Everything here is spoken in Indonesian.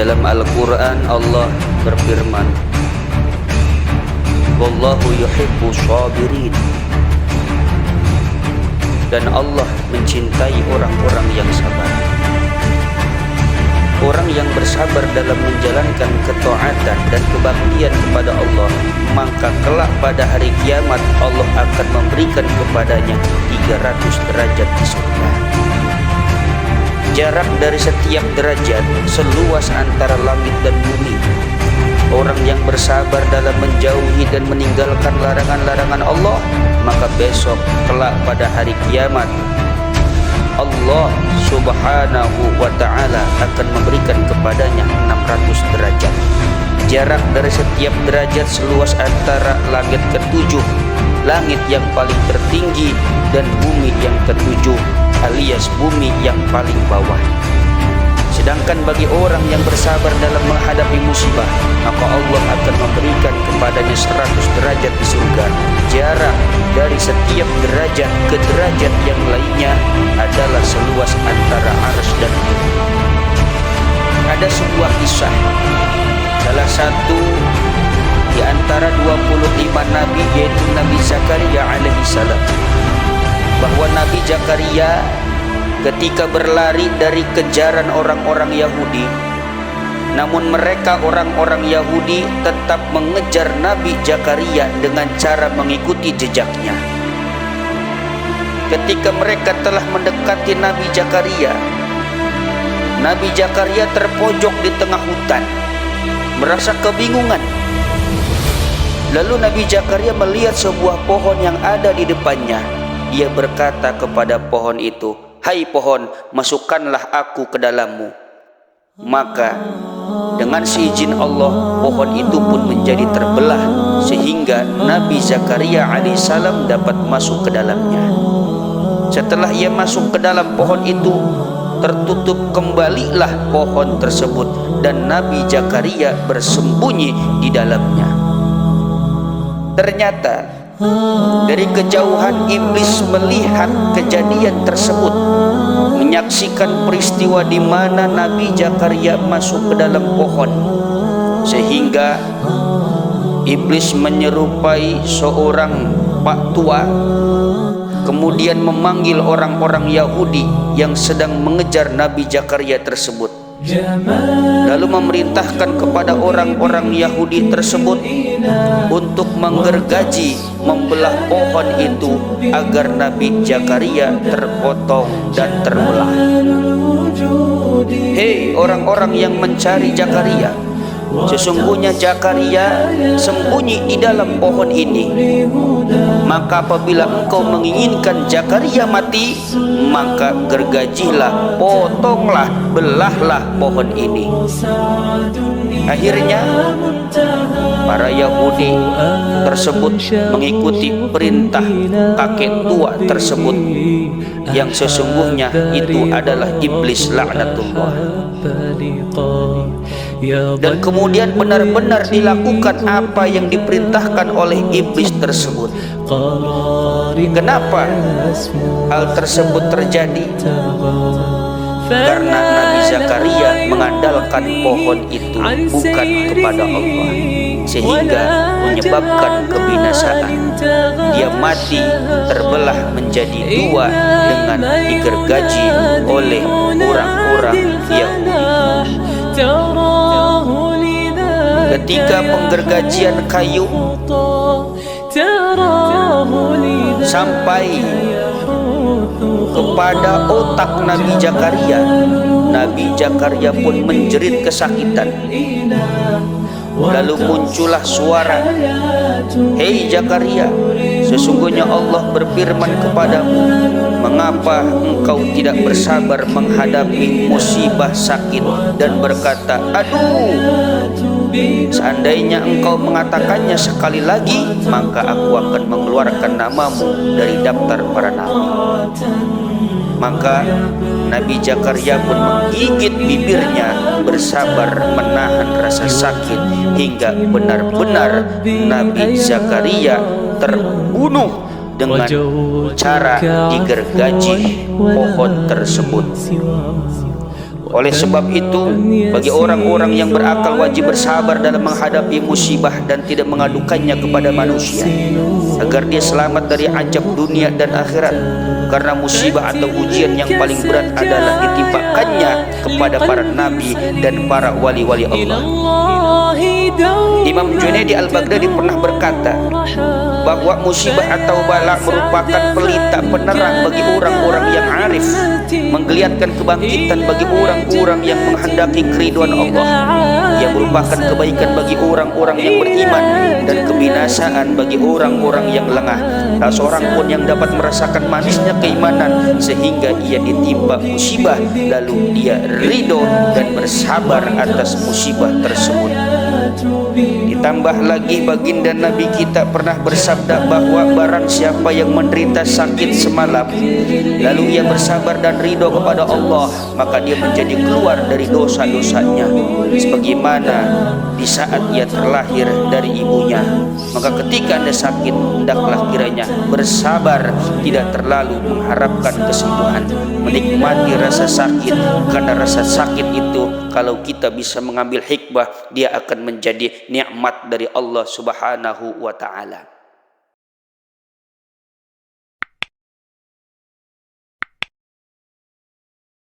dalam Al-Quran Allah berfirman, Wallahu yuhibbu sabirin. Dan Allah mencintai orang-orang yang sabar. Orang yang bersabar dalam menjalankan ketaatan dan kebaktian kepada Allah, maka kelak pada hari kiamat Allah akan memberikan kepadanya 300 derajat di surga. Jarak dari setiap derajat seluas antara langit dan bumi. Orang yang bersabar dalam menjauhi dan meninggalkan larangan-larangan Allah, maka besok kelak pada hari kiamat Allah subhanahu wa ta'ala akan memberikan kepadanya 600 derajat. Jarak dari setiap derajat seluas antara langit ketujuh, langit yang paling tertinggi, dan bumi yang ketujuh, alias bumi yang paling bawah. Sedangkan bagi orang yang bersabar dalam menghadapi musibah, maka Allah akan memberikan kepadanya 100 derajat di surga. Jarak dari setiap derajat ke derajat yang lainnya adalah seluas antara arsy dan bumi. Ada sebuah kisah, salah satu di antara 25 nabi, yaitu Nabi Zakaria alaihissalam, bahwa Nabi Zakaria ketika berlari dari kejaran orang-orang Yahudi, namun mereka orang-orang Yahudi tetap mengejar Nabi Zakaria dengan cara mengikuti jejaknya. Ketika mereka telah mendekati Nabi Zakaria terpojok di tengah hutan, merasa kebingungan. Lalu Nabi Zakaria melihat sebuah pohon yang ada di depannya. Dia berkata kepada pohon itu, "Hai pohon, masukkanlah aku ke dalammu." Maka dengan seizin Allah, pohon itu pun menjadi terbelah sehingga Nabi Zakaria alaihissalam dapat masuk ke dalamnya. Setelah ia masuk ke dalam pohon itu, tertutup kembalilah pohon tersebut dan Nabi Zakaria bersembunyi di dalamnya. Ternyata dari kejauhan iblis melihat kejadian tersebut, menyaksikan peristiwa di mana Nabi Zakaria masuk ke dalam pohon, sehingga iblis menyerupai seorang pak tua, kemudian memanggil orang-orang Yahudi yang sedang mengejar Nabi Zakaria tersebut, lalu memerintahkan kepada orang-orang Yahudi tersebut untuk menggergaji, membelah pohon itu agar Nabi Zakaria terpotong dan terbelah. Hei orang-orang yang mencari Zakaria, sesungguhnya Zakaria sembunyi di dalam pohon ini. Maka apabila engkau menginginkan Zakaria mati, maka gergajilah, potonglah, belahlah pohon ini. Akhirnya para Yahudi tersebut mengikuti perintah kakek tua tersebut, yang sesungguhnya itu adalah iblis laknatullah. Dan kemudian benar-benar dilakukan apa yang diperintahkan oleh iblis tersebut. Kenapa hal tersebut terjadi? Karena Nabi Zakaria mengandalkan pohon itu bukan kepada Allah, sehingga menyebabkan kebinasaan. Dia mati terbelah menjadi dua dengan digergaji oleh orang-orang Yahudi. Ketika penggergajian kayu sampai kepada otak Nabi Zakaria pun menjerit kesakitan. Lalu muncullah suara, "Hei Zakaria, sesungguhnya Allah berfirman kepadamu, mengapa engkau tidak bersabar menghadapi musibah sakit dan berkata, aduh, seandainya engkau mengatakannya sekali lagi, maka aku akan mengeluarkan namamu dari daftar para nabi." Maka Nabi Zakaria pun menggigit bibirnya, bersabar menahan rasa sakit hingga benar-benar Nabi Zakaria terbunuh dengan cara digergaji pohon tersebut. Oleh sebab itu, bagi orang-orang yang berakal wajib bersabar dalam menghadapi musibah dan tidak mengadukannya kepada manusia, agar dia selamat dari azab dunia dan akhirat. Karena musibah atau ujian yang paling berat adalah ditimpakannya kepada para nabi dan para wali-wali Allah. Imam Junaidi al-Baghdadi pernah berkata bahwa musibah atau bala merupakan pelita penerang bagi orang-orang yang arif, menggeliatkan kebangkitan bagi orang-orang yang menghendaki keridhaan Allah. Ia merupakan kebaikan bagi orang-orang yang beriman dan kebinasaan bagi orang-orang yang lengah. Tak seorang pun yang dapat merasakan manisnya keimanan sehingga ia ditimpa musibah lalu dia ridho dan bersabar atas musibah tersebut. Ditambah lagi baginda Nabi kita pernah bersabda bahwa barang siapa yang menderita sakit semalam lalu ia bersabar dan ridho kepada Allah, maka dia menjadi keluar dari dosa-dosanya sebagaimana di saat ia terlahir dari ibunya. Maka ketika Anda sakit, hendaklah kiranya bersabar, tidak terlalu mengharapkan kesembuhan, menikmati rasa sakit, karena rasa sakit itu kalau kita bisa mengambil hikmah, dia akan menjadi nikmat dari Allah Subhanahu wa ta'ala.